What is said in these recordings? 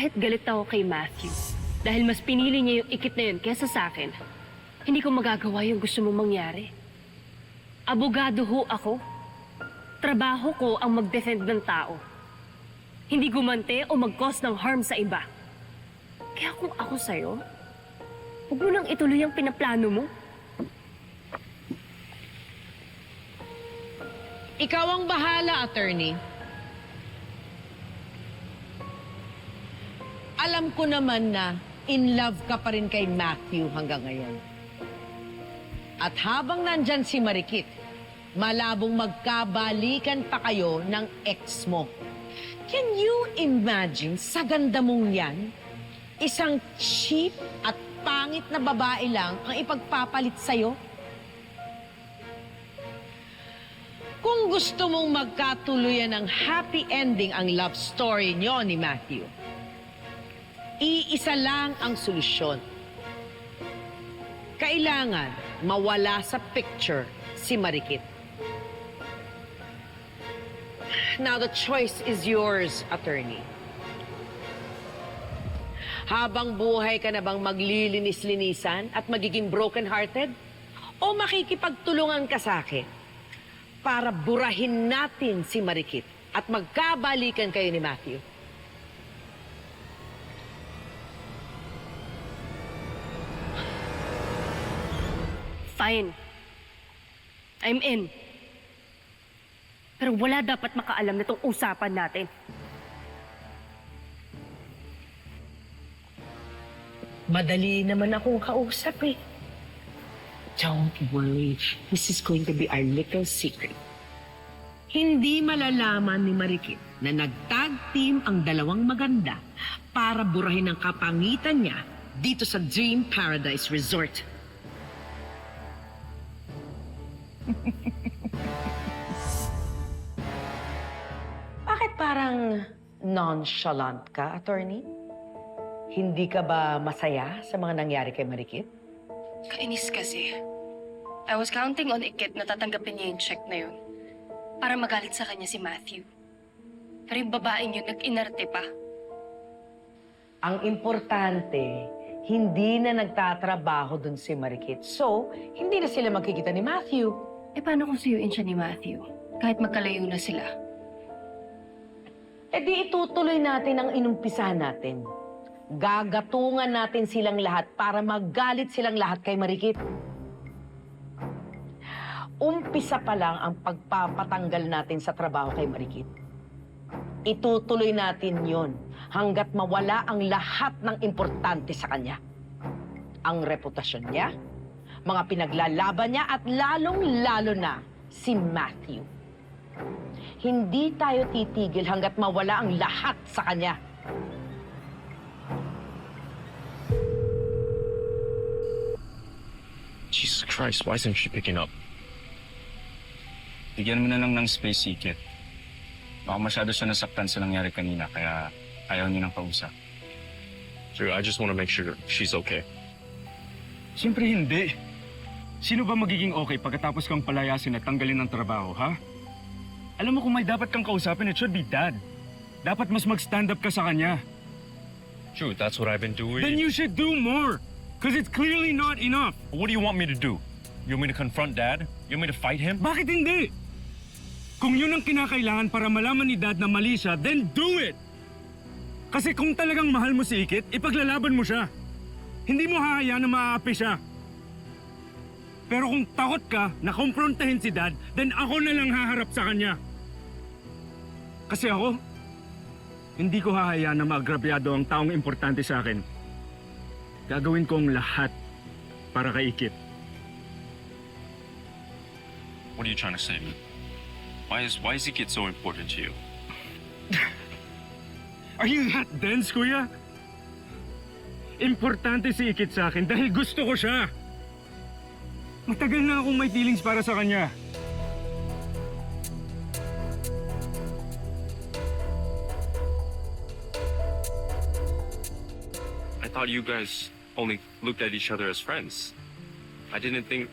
Kahit galit ako kay Matthew, dahil mas pinili niya yung ikit na yun kesa sa akin, hindi ko magagawa yung gusto mong mangyari. Abogado ho ako. Trabaho ko ang mag-defend ng tao. Hindi gumante o mag-cause ng harm sa iba. Kaya kung ako sa'yo, huwag mo nang ituloy ang pinaplano mo. Ikaw ang bahala, attorney. Alam ko naman na in love ka pa rin kay Matthew hanggang ngayon. At habang nandyan si Marikit, malabong magkabalikan pa kayo ng ex mo. Can you imagine, sa ganda mong yan, isang cheap at pangit na babae lang ang ipagpapalit sa'yo? Kung gusto mong magkatuluyan ng happy ending ang love story niyo ni Matthew, iisa lang ang solusyon. Kailangan mawala sa picture si Marikit. Now the choice is yours, attorney. Habang buhay ka na bang maglilinis-linisan at magiging broken-hearted? O makikipagtulungan ka sa akin para burahin natin si Marikit at magkabalikan kayo ni Matthew? Fine. I'm in. Pero wala dapat makaalam na itong usapan natin. Madali naman akong kausap eh. Don't worry. This is going to be our little secret. Hindi malalaman ni Marikit na nag-tag team ang dalawang maganda para burahin ang kapangitan niya dito sa Dream Paradise Resort. Bakit parang nonchalant ka, attorney? Hindi ka ba masaya sa mga nangyari kay Marikit? Kainis kasi. I was counting on Ikit na tatanggapin niya yung check na yun para magalit sa kanya si Matthew. Pero yung babaeng yun nag-inarte pa. Ang importante, hindi na nagtatrabaho dun si Marikit. So, hindi na sila magkikita ni Matthew. Eh paano kung suyuin siya ni Matthew? Kahit magkalayo na sila. E di itutuloy natin ang inumpisahan natin. Gagatungan natin silang lahat para magalit silang lahat kay Marikit. Umpisa pa lang ang pagpapatanggal natin sa trabaho kay Marikit. Itutuloy natin yon hanggat mawala ang lahat ng importante sa kanya. Ang reputasyon niya, mga pinaglalaban niya at lalong-lalo na si Matthew. Hindi tayo titigil hanggat mawala ang lahat sa kanya. Jesus Christ, why isn't she picking up? Bigyan mo na lang ng space, Ikit. Baka masyado siya nasaktan sa nangyari kanina, kaya ayaw niyo ng kausap. Sir, I just want to make sure she's okay. Siyempre hindi. Sino ba magiging okay pagkatapos kang palayasin at tanggalin ng trabaho, ha? Alam mo kung may dapat kang kausapin, it should be Dad. Dapat mas mag-stand up ka sa kanya. True, that's what I've been doing. Then you should do more. Because it's clearly not enough. What do you want me to do? You want me to confront Dad? You want me to fight him? Bakit hindi? Kung yun ang kinakailangan para malaman ni Dad na mali siya, then do it! Kasi kung talagang mahal mo si Ikit, ipaglalaban mo siya. Hindi mo hahayaan na maaapi siya. Pero kung takot ka na kumprontahin si Dad, then ako na lang haharap sa kanya. Kasi ako, hindi ko hahayaan na maagrabyado ang taong importante sa akin. Gagawin ko ang lahat para kay Ikit. What are you trying to say? Why is Ikit so important to you? Are you that dense, kuya? Importante si Ikit sa akin dahil gusto ko siya. Matagal na akong may feelings para sa kanya. I thought you guys only looked at each other as friends. I didn't think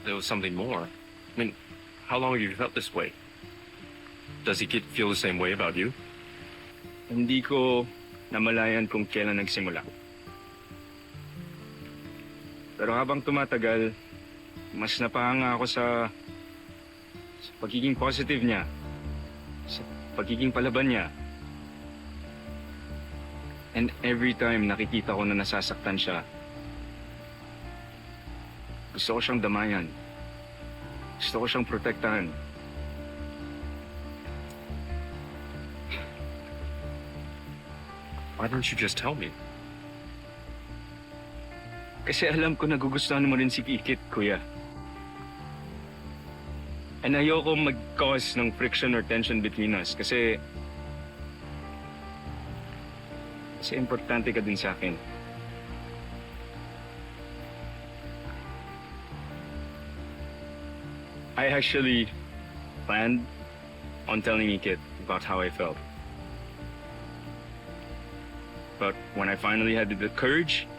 there was something more. I mean, how long have you felt this way? Does Ikit feel the same way about you? Hindi ko namalayan kung kailan nagsimula. Pero habang tumatagal, mas napahanga ako sa pagiging positive niya, sa pagiging palaban niya. And every time nakikita ko na nasasaktan siya, gusto ko siyang damayan. Gusto ko siyang protektahan. Why don't you just tell me? Kasi alam ko nagugustuhan mo rin si Ikit, kuya. And ayoko mag-cause ng friction or tension between us kasi importante ka din sa akin. I actually planned on telling Ikit about how I felt. But when I finally had the courage,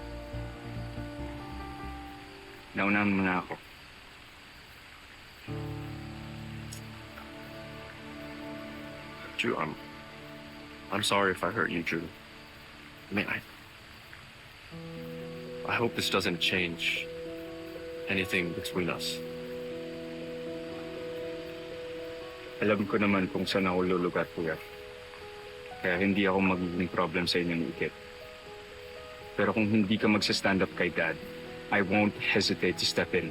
naunahan mo na ako. Drew, I'm sorry if I hurt you, Drew. I mean, I hope this doesn't change anything between us. Alam ko naman kung saan ako lulugar, kuya. Kaya hindi ako magiging problem sa inyo ni Ikit. Pero kung hindi ka magsa-stand up kay Dad, I won't hesitate to step in.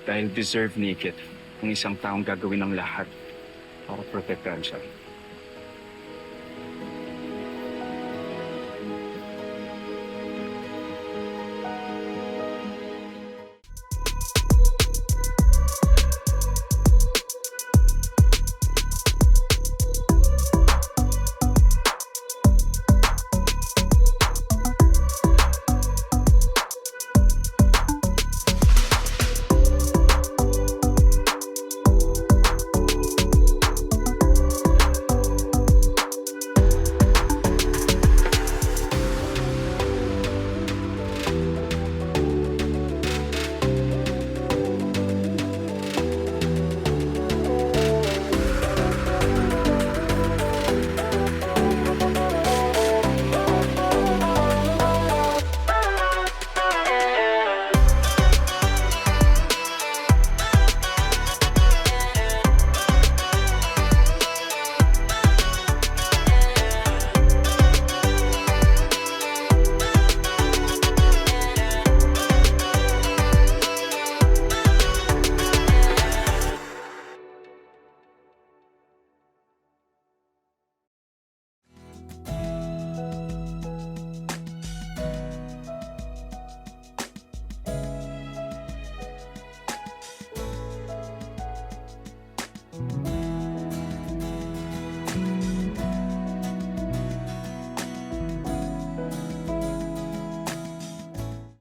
Dahil deserve ni Ikit ang isang taong gagawin ng lahat para protektahan siya.